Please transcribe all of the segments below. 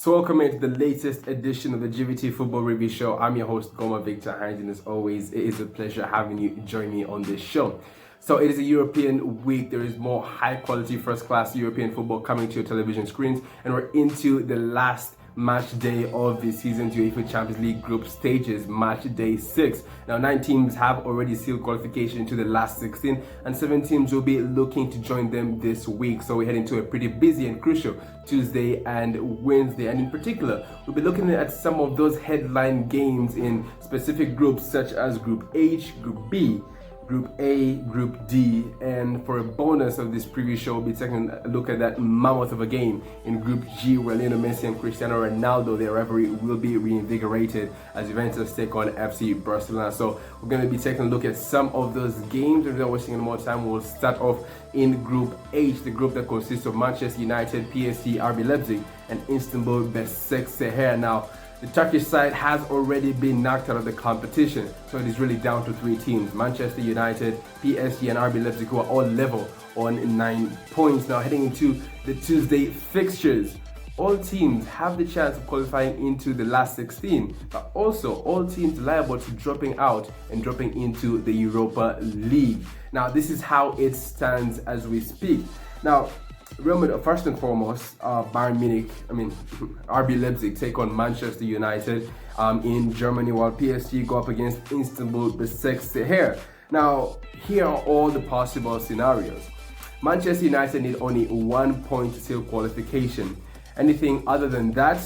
So welcome to the latest edition of the G.O.A.T Football Review Show. I'm your host, Goma Victor Hines, and as always, it is a pleasure having you join me on this show. So it is a European week. There is more high-quality, first-class European football coming to your television screens, and we're into the last match day of the season's UEFA Champions League group stages, match day 6. Now 9 teams have already sealed qualification to the last 16 and 7 teams will be looking to join them this week. So we head into a pretty busy and crucial Tuesday and Wednesday, and in particular we'll be looking at some of those headline games in specific groups such as Group H, Group B, Group A, Group D, and for a bonus of this preview show, we'll be taking a look at that mammoth of a game in Group G where Lionel Messi and Cristiano Ronaldo, their rivalry, will be reinvigorated as Juventus take on FC Barcelona. So we're going to be taking a look at some of those games. Without wasting any more time, we'll start off in Group H, the group that consists of Manchester United, PSG, RB Leipzig, and Istanbul Başakşehir. Now, the Turkish side has already been knocked out of the competition, so it is really down to 3 teams: Manchester United, PSG, and RB Leipzig, who are all level on 9 points. Now heading into the Tuesday fixtures, all teams have the chance of qualifying into the last 16, but also all teams liable to dropping out and dropping into the Europa League. Now this is how it stands as we speak. Now, Real Madrid, first and foremost, RB Leipzig take on Manchester United in Germany, while PSG go up against Istanbul Başakşehir. Now, here are all the possible scenarios. Manchester United need only 1 point to seal qualification. Anything other than that,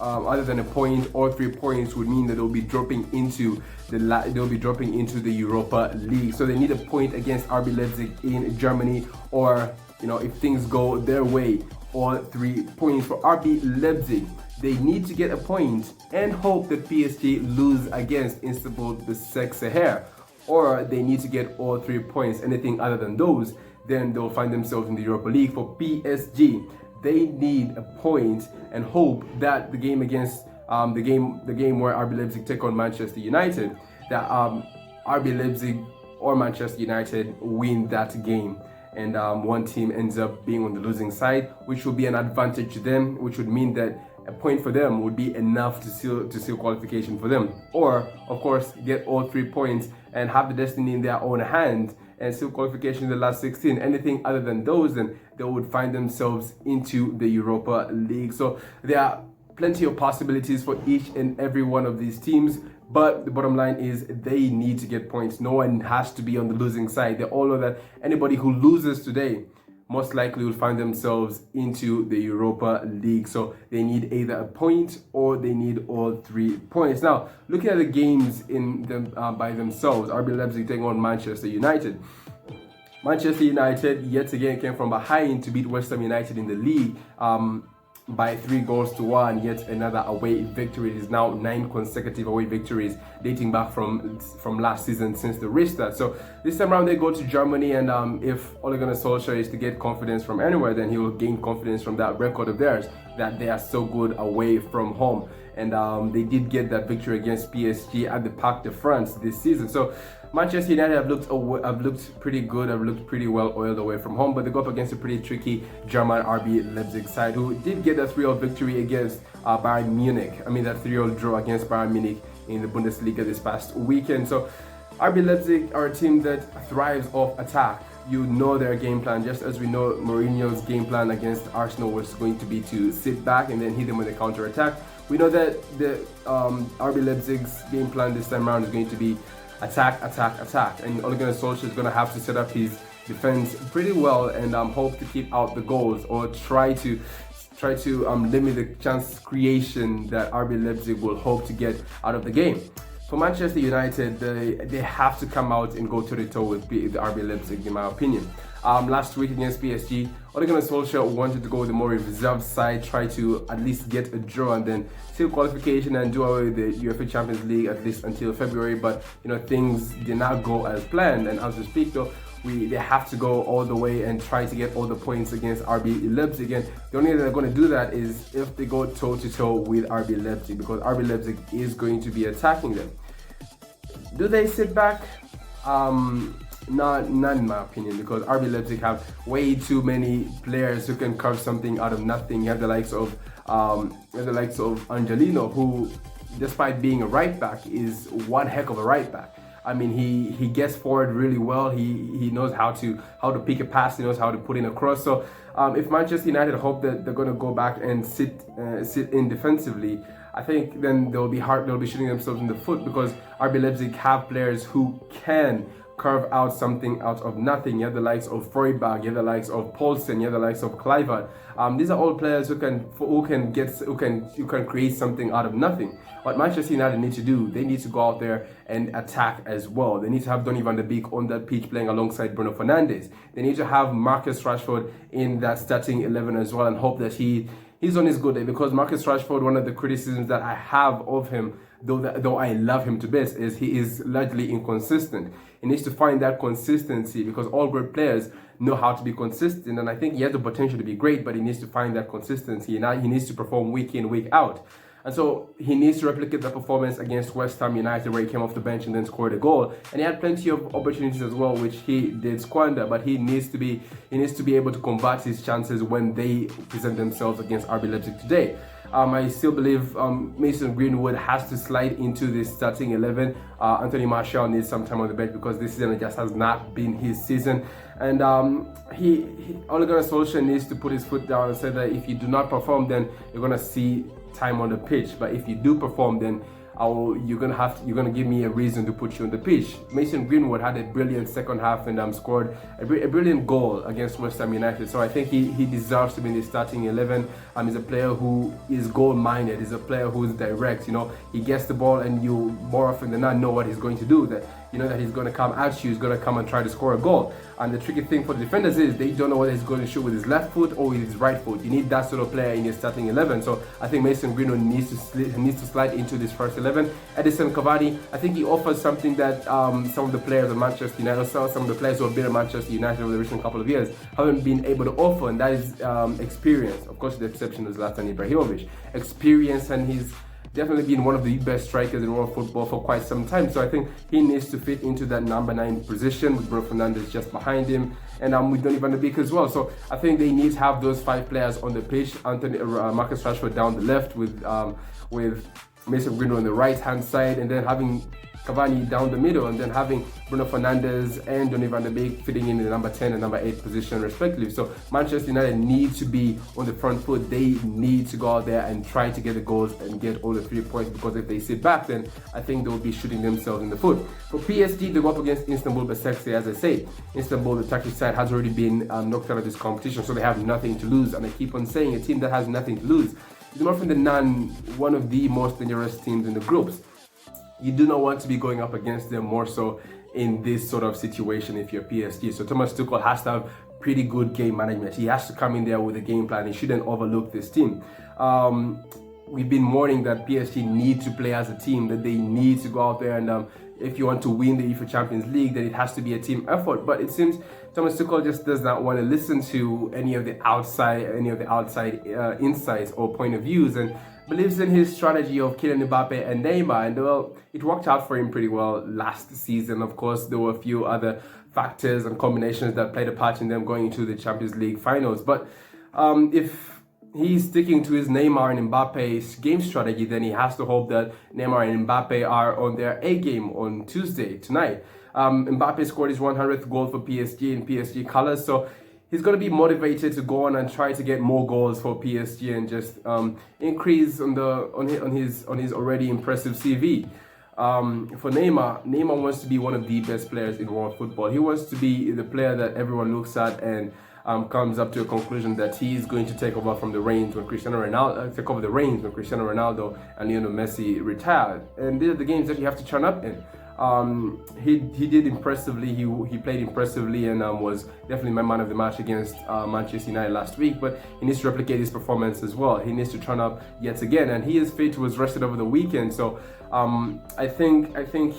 other than a point or 3 points, would mean that they'll be dropping into the Europa League. So they need a point against RB Leipzig in Germany, or if things go their way, all 3 points. For RB Leipzig, they need to get a point and hope that PSG lose against Istanbul Başakşehir, or they need to get all 3 points. Anything other than those, then they'll find themselves in the Europa League. For PSG, they need a point and hope that the game against the game where RB Leipzig take on Manchester United, that RB Leipzig or Manchester United win that game, and one team ends up being on the losing side, which will be an advantage to them, which would mean that a point for them would be enough to seal qualification for them. Or, of course, get all 3 points and have the destiny in their own hand and seal qualification in the last 16. Anything other than those, then they would find themselves into the Europa League. So there are plenty of possibilities for each and every one of these teams, but the bottom line is they need to get points. No one has to be on the losing side. They all know that anybody who loses today most likely will find themselves into the Europa League. So they need either a point or they need all 3 points. Now, looking at the games in them by themselves, RB Leipzig taking on Manchester United. Manchester United yet again came from behind to beat West Ham United in the league by 3-1. Yet another away victory. It is now 9 consecutive away victories dating back from last season since the restart. So this time around they go to Germany, and if Ole Gunnar Solskjaer is to get confidence from anywhere, then he will gain confidence from that record of theirs, that they are so good away from home. And they did get that victory against PSG at the Parc de France this season. So Manchester United have looked pretty good, have looked pretty well oiled away from home, but they go up against a pretty tricky German RB Leipzig side, who did get a 3-0 victory against Bayern Munich. That 3-0 draw against Bayern Munich in the Bundesliga this past weekend. So RB Leipzig are a team that thrives off attack. You know their game plan, just as we know Mourinho's game plan against Arsenal was going to be to sit back and then hit them with a counter-attack. We know that the RB Leipzig's game plan this time around is going to be attack, and Ole Gunnar Solskjaer is going to have to set up his defense pretty well and hope to keep out the goals, or try to limit the chance creation that RB Leipzig will hope to get out of the game. For Manchester United, they have to come out and go toe-to-toe with the RB Leipzig, in my opinion. Last week against PSG, Ole Gunnar Solskjaer wanted to go with the more reserved side, try to at least get a draw and then seal qualification and do away with the UEFA Champions League at least until February. But things did not go as planned, and as we speak though, they have to go all the way and try to get all the points against RB Leipzig. And the only way they're going to do that is if they go toe-to-toe with RB Leipzig, because RB Leipzig is going to be attacking them. Do they sit back? Not in my opinion, because RB Leipzig have way too many players who can carve something out of nothing. You have the likes of Angelino, who, despite being a right back, is one heck of a right back. I mean, he gets forward really well. He knows how to pick a pass. He knows how to put in a cross. So if Manchester United hope that they're going to go back and sit in defensively, I think then they'll be shooting themselves in the foot, because RB Leipzig have players who can carve out something out of nothing. You have the likes of Freiburg, you have the likes of Poulsen, you have the likes of Kluivert. These are all players who can create something out of nothing. What Manchester United need to do, they need to go out there and attack as well. They need to have Donny van de Beek on that pitch playing alongside Bruno Fernandes. They need to have Marcus Rashford in that starting 11 as well, and hope that he's on his good day, because Marcus Rashford, one of the criticisms that I have of him, though I love him to bits, is he is largely inconsistent. He needs to find that consistency, because all great players know how to be consistent, and I think he has the potential to be great, but he needs to find that consistency, and he needs to perform week in, week out. And so he needs to replicate the performance against West Ham United, where he came off the bench and then scored a goal. And he had plenty of opportunities as well, which he did squander. But he needs to be able to convert his chances when they present themselves against RB Leipzig today. I still believe Mason Greenwood has to slide into this starting 11. Anthony Martial needs some time on the bench, because this season just has not been his season. And Ole Gunnar Solskjaer needs to put his foot down and say that if you do not perform, then you're gonna see time on the pitch. But if you do perform, then you're gonna give me a reason to put you on the pitch. Mason Greenwood had a brilliant second half and scored a brilliant goal against West Ham United. So I think he deserves to be in the starting 11. He's a player who is goal-minded. He's a player who is direct. You know, he gets the ball, and you more often than not know what he's going to do. That you know that he's going to come at you. He's going to come and try to score a goal. And the tricky thing for the defenders is they don't know whether he's going to shoot with his left foot or with his right foot. You need that sort of player in your starting 11. So I think Mason Greenwood needs to slide into this first 11. Edison Cavani, I think he offers something that some of the players of Manchester United, some of the players who have been at Manchester United over the recent couple of years, haven't been able to offer, and that is experience. Of course, the exception is Zlatan Ibrahimovic. Experience, and he's definitely been one of the best strikers in world football for quite some time. So I think he needs to fit into that number 9 position with Bruno Fernandes just behind him, and with Donny van de Beek as well. So I think they need to have those 5 players on the pitch. Marcus Rashford down the left with Mason Greenwood on the right hand side, and then having Cavani down the middle, and then having Bruno Fernandes and Donny van de Beek fitting in the number 10 and number 8 position respectively. So Manchester United need to be on the front foot. They need to go out there and try to get the goals and get all the 3 points, because if they sit back, then I think they'll be shooting themselves in the foot. For PSG, they go up against Istanbul Basaksehir. As I say, Istanbul, the Turkish side, has already been knocked out of this competition, so they have nothing to lose. And I keep on saying, a team that has nothing to lose is more often than none one of the most dangerous teams in the groups. You do not want to be going up against them, more so in this sort of situation if you're PSG. So Thomas Tuchel has to have pretty good game management. He has to come in there with a game plan. He shouldn't overlook this team. We've been mourning that PSG need to play as a team, that they need to go out there and if you want to win the UEFA Champions League, then it has to be a team effort. But it seems Thomas Tuchel just does not want to listen to any of the outside insights or point of views, and believes in his strategy of Kylian Mbappe and Neymar. And well, it worked out for him pretty well last season. Of course, there were a few other factors and combinations that played a part in them going into the Champions League finals. But if he's sticking to his Neymar and Mbappe's game strategy, then he has to hope that Neymar and Mbappe are on their A game on Tuesday, tonight. Mbappe scored his 100th goal for PSG in PSG colours, so he's going to be motivated to go on and try to get more goals for PSG and just increase on his already impressive CV. For Neymar wants to be one of the best players in world football. He wants to be the player that everyone looks at and comes up to a conclusion that he is going to take over from the reins when Cristiano Ronaldo and Lionel Messi retire. And these are the games that you have to turn up in. He did impressively. He played impressively and was definitely my man of the match against Manchester United last week. But he needs to replicate his performance as well. He needs to turn up yet again, and his feet was rested over the weekend. So I think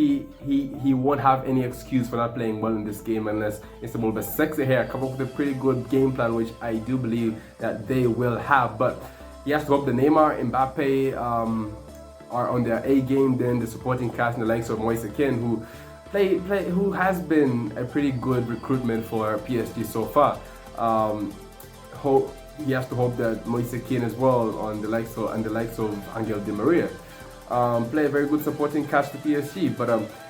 he won't have any excuse for not playing well in this game unless Istanbul Basaksehir come up with a pretty good game plan, which I do believe that they will have. But he has to hope the Neymar, Mbappe are on their A game. Then the supporting cast and the likes of Moise Kean, who who has been a pretty good recruitment for PSG so far. He has to hope that Moise Kean as well on the likes of Angel Di Maria play a very good supporting cast to PSG, but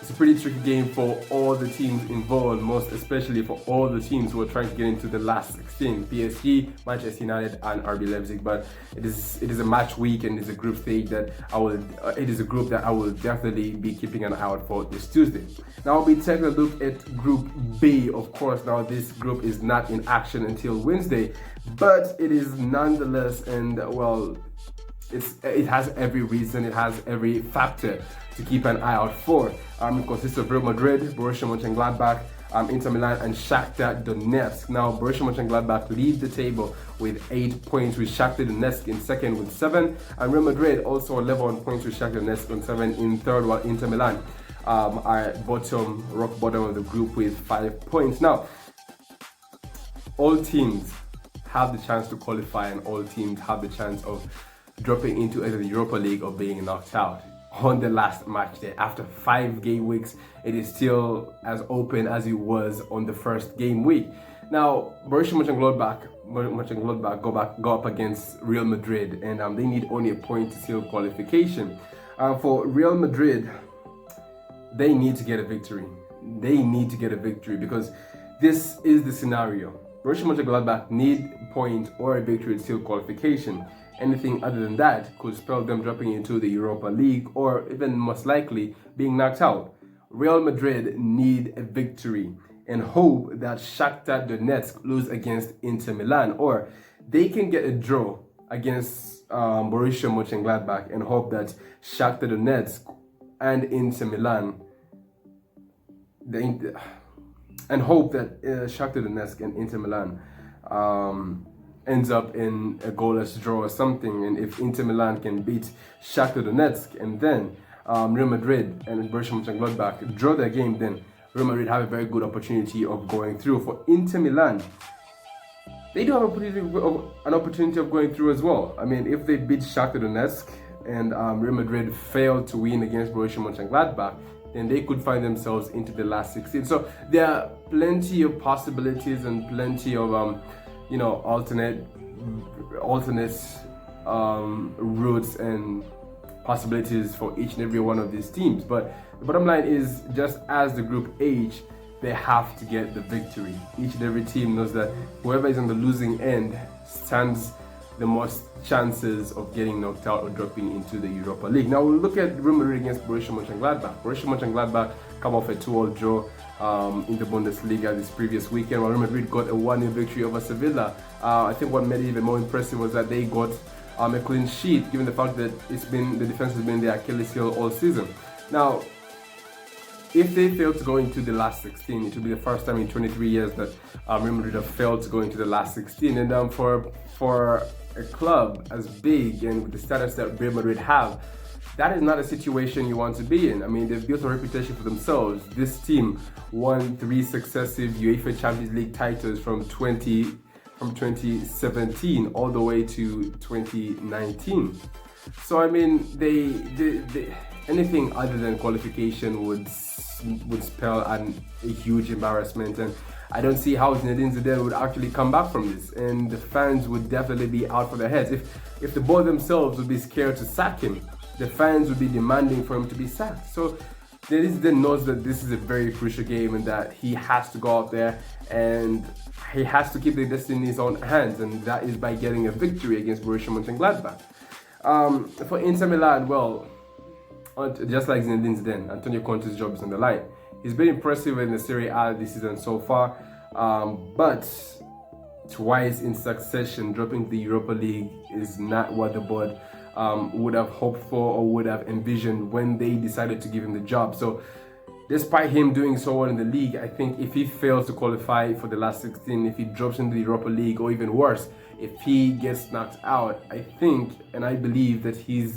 it's a pretty tricky game for all the teams involved, most especially for all the teams who are trying to get into the last 16, PSG, Manchester United and RB Leipzig. But it is a match week, and it's a group stage that it is a group that I will definitely be keeping an eye out for this Tuesday. Now I'll be taking a look at Group B, of course. Now this group is not in action until Wednesday, but it is nonetheless, and well, it has every reason, it has every factor to keep an eye out for. It consists of Real Madrid, Borussia Mönchengladbach, Inter Milan and Shakhtar Donetsk. Now Borussia Mönchengladbach lead the table with 8 points, with Shakhtar Donetsk in second with 7, and Real Madrid also 11 points with Shakhtar Donetsk on 7 in third, while Inter Milan are rock bottom of the group with 5 points. Now all teams have the chance to qualify, and all teams have the chance of dropping into either the Europa League or being knocked out on the last match day. After 5 game weeks, it is still as open as it was on the first game week. Now, Borussia Mönchengladbach go up against Real Madrid, and they need only a point to seal qualification. For Real Madrid, they need to get a victory. They need to get a victory because this is the scenario. Borussia Mönchengladbach need a point or a victory to seal qualification. Anything other than that could spell them dropping into the Europa League, or even most likely being knocked out. Real Madrid need a victory and hope that Shakhtar Donetsk lose against Inter Milan, or they can get a draw against Borussia Mönchengladbach and hope that Shakhtar Donetsk and Inter Milan Shakhtar Donetsk and Inter Milan ends up in a goalless draw or something. And if Inter Milan can beat Shakhtar Donetsk and then Real Madrid and Borussia Mönchengladbach draw their game, then Real Madrid have a very good opportunity of going through. For Inter Milan, they do have an opportunity of going through as well. I mean, if they beat Shakhtar Donetsk and Real Madrid fail to win against Borussia Mönchengladbach, then they could find themselves into the last 16. So there are plenty of possibilities and plenty of alternate routes and possibilities for each and every one of these teams. But the bottom line is, just as the group H, they have to get the victory. Each and every team knows that whoever is on the losing end stands the most chances of getting knocked out or dropping into the Europa League. Now we'll look at Real Madrid against Borussia Mönchengladbach. Borussia Mönchengladbach come off a 2-2 draw in the Bundesliga this previous weekend, while Real Madrid got a 1-0 victory over Sevilla. I think what made it even more impressive was that they got a clean sheet, given the fact that the defense has been their Achilles heel all season. Now, if they fail to go into the last 16, it will be the first time in 23 years that Real Madrid have failed to go into the last 16. And for a club as big and with the status that Real Madrid have, that is not a situation you want to be in. I mean, they've built a reputation for themselves. This team won 3 successive UEFA Champions League titles from 2017 all the way to 2019. So I mean, they anything other than qualification would spell a huge embarrassment, and I don't see how Zinedine Zidane would actually come back from this, and the fans would definitely be out for their heads. If the board themselves would be scared to sack him, the fans would be demanding for him to be sacked. So Zinedine Zidane knows that this is a very crucial game and that he has to go out there and he has to keep the destiny in his own hands, and that is by getting a victory against Borussia Mönchengladbach. For Inter Milan, well, just like Zinedine Zidane, Antonio Conte's job is on the line. He's been impressive in the Serie A this season so far, but twice in succession dropping the Europa League is not what the board would have hoped for or would have envisioned when they decided to give him the job. So despite him doing so well in the league, I think if he fails to qualify for the last 16, if he drops into the Europa League, or even worse, if he gets knocked out, I think and I believe that he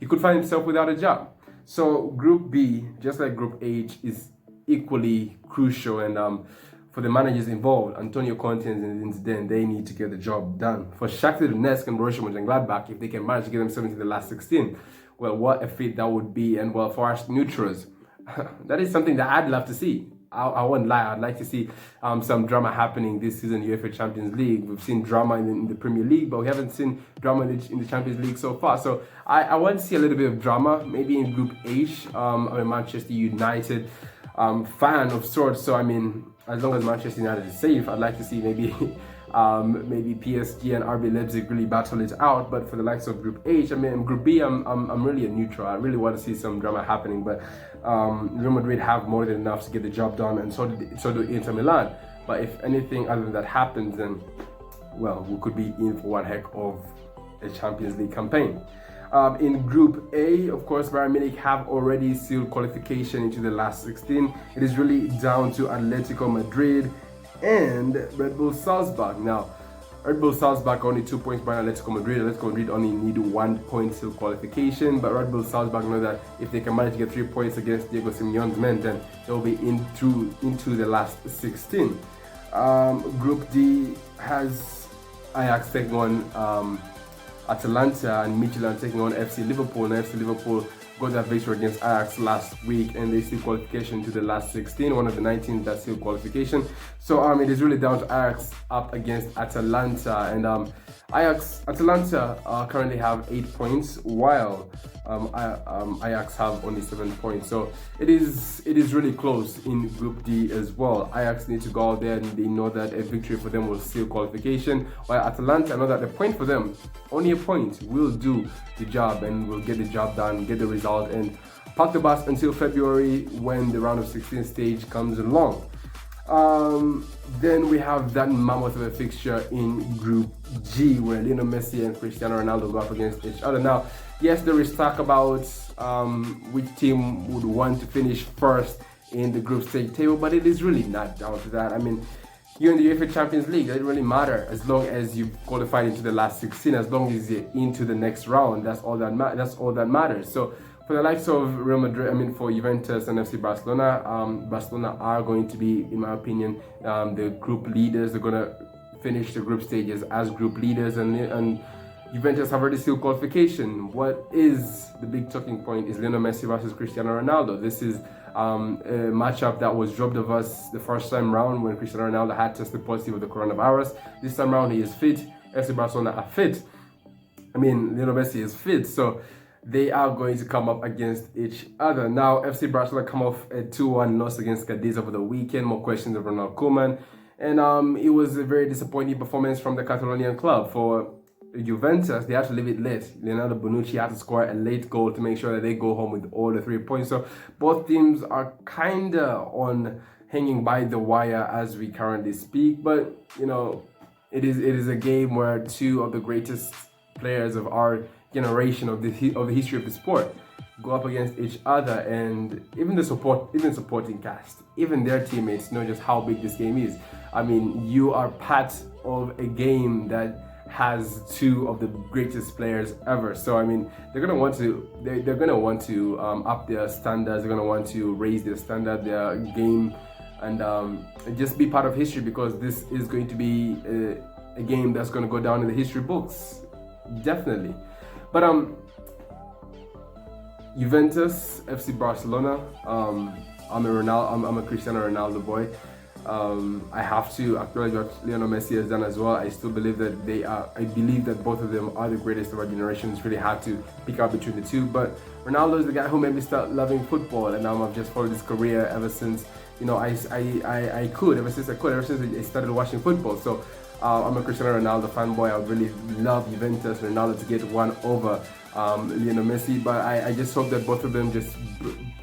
could find himself without a job. So Group B, just like Group H, is equally crucial, and for the managers involved, Antonio Conte and Zidane, they need to get the job done. For Shakhtar Donetsk and Borussia Mönchengladbach, if they can manage to get themselves into the last 16, well, what a feat that would be. And well, for us neutrals, that is something that I'd love to see. I won't lie, I'd like to see some drama happening this season in UEFA Champions League. We've seen drama in the Premier League, but we haven't seen drama in the Champions League so far. So I want to see a little bit of drama, maybe in Group H. I'm a Manchester United fan of sorts, so I mean, as long as Manchester United is safe, I'd like to see maybe maybe PSG and RB Leipzig really battle it out. But for the likes of Group H, I mean, Group B, I'm really a neutral. I really want to see some drama happening, but Real Madrid have more than enough to get the job done, and so do Inter Milan. But if anything other than that happens, then well, we could be in for one heck of a Champions League campaign. In Group A, of course, Bayern Munich have already sealed qualification into the last 16. It is really down to Atletico Madrid and Red Bull Salzburg. Now, Red Bull Salzburg only 2 points behind Atletico Madrid. Atletico Madrid only need 1 point to qualification, but Red Bull Salzburg know that if they can manage to get 3 points against Diego Simeone's men, then they'll be into the last 16. Group D has Ajax taking on Atalanta and Midtjylland taking on FC Liverpool. And FC Liverpool got that victory against Ajax last week, and they still qualification to the last 16, one of the 19 that still qualification. So it is really down to Ajax up against Atalanta, and Atalanta currently have 8 points, while Ajax have only 7 points. So it is really close in Group D as well. Ajax need to go out there and they know that a victory for them will seal qualification, while Atalanta know that a point for them, only a point, will do the job and will get the job done, get the result, and park the bus until February when the round of 16 stage comes along. Then we have that mammoth of a fixture in Group G, where Lionel Messi and Cristiano Ronaldo go up against each other. Now, yes, there is talk about which team would want to finish first in the group stage table, but it is really not down to that. I mean, you're in the UEFA Champions League, it doesn't really matter as long as you've qualified into the last 16, as long as you're into the next round. That's all that matters. So for the likes of Real Madrid, for Juventus and FC Barcelona, Barcelona are going to be, in my opinion, the group leaders. They're going to finish the group stages as group leaders, and Juventus have already sealed qualification. What is the big talking point is Lionel Messi versus Cristiano Ronaldo. This is a matchup that was dropped of us the first time round when Cristiano Ronaldo had tested positive with the coronavirus. This time round he is fit. FC Barcelona are fit. Lionel Messi is fit, so they are going to come up against each other. Now, FC Barcelona come off a 2-1 loss against Cadiz over the weekend. More questions of Ronald Koeman. And it was a very disappointing performance from the Catalonian club. For Juventus, they had to leave it late. Leonardo Bonucci had to score a late goal to make sure that they go home with all the 3 points. So both teams are kind of on hanging by the wire as we currently speak. But, it is a game where two of the greatest players of our generation of the history of the sport go up against each other, and even supporting cast, even their teammates know just how big this game is. You are part of a game that has two of the greatest players ever. So they're gonna want to up their standards. They're gonna want to raise their standard, their game, and just be part of history, because this is going to be a game that's going to go down in the history books, definitely. But Juventus, FC Barcelona. I'm a Cristiano Ronaldo boy. I have to acknowledge what Lionel Messi has done as well. I still believe that I believe that both of them are the greatest of our generation. It's really hard to pick out between the two. But Ronaldo is the guy who made me start loving football, and I've just followed his career ever since. Ever since I started watching football. So I'm a Cristiano Ronaldo fanboy. I would really love Juventus and Ronaldo to get one over Lionel Messi. But I just hope that both of them just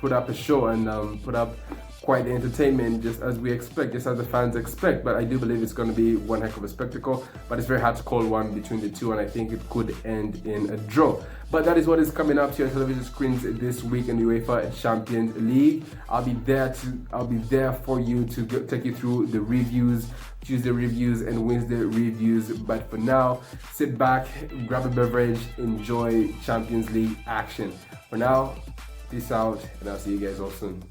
put up a show and put up quite the entertainment, just as we expect, just as the fans expect. But I do believe it's going to be one heck of a spectacle, but it's very hard to call one between the two, and I think it could end in a draw. But that is what is coming up to your television screens this week in the UEFA Champions League. I'll be there for you to take you through the reviews, Tuesday reviews and Wednesday reviews. But for now, sit back, grab a beverage, enjoy Champions League action. For now, peace out, and I'll see you guys all soon.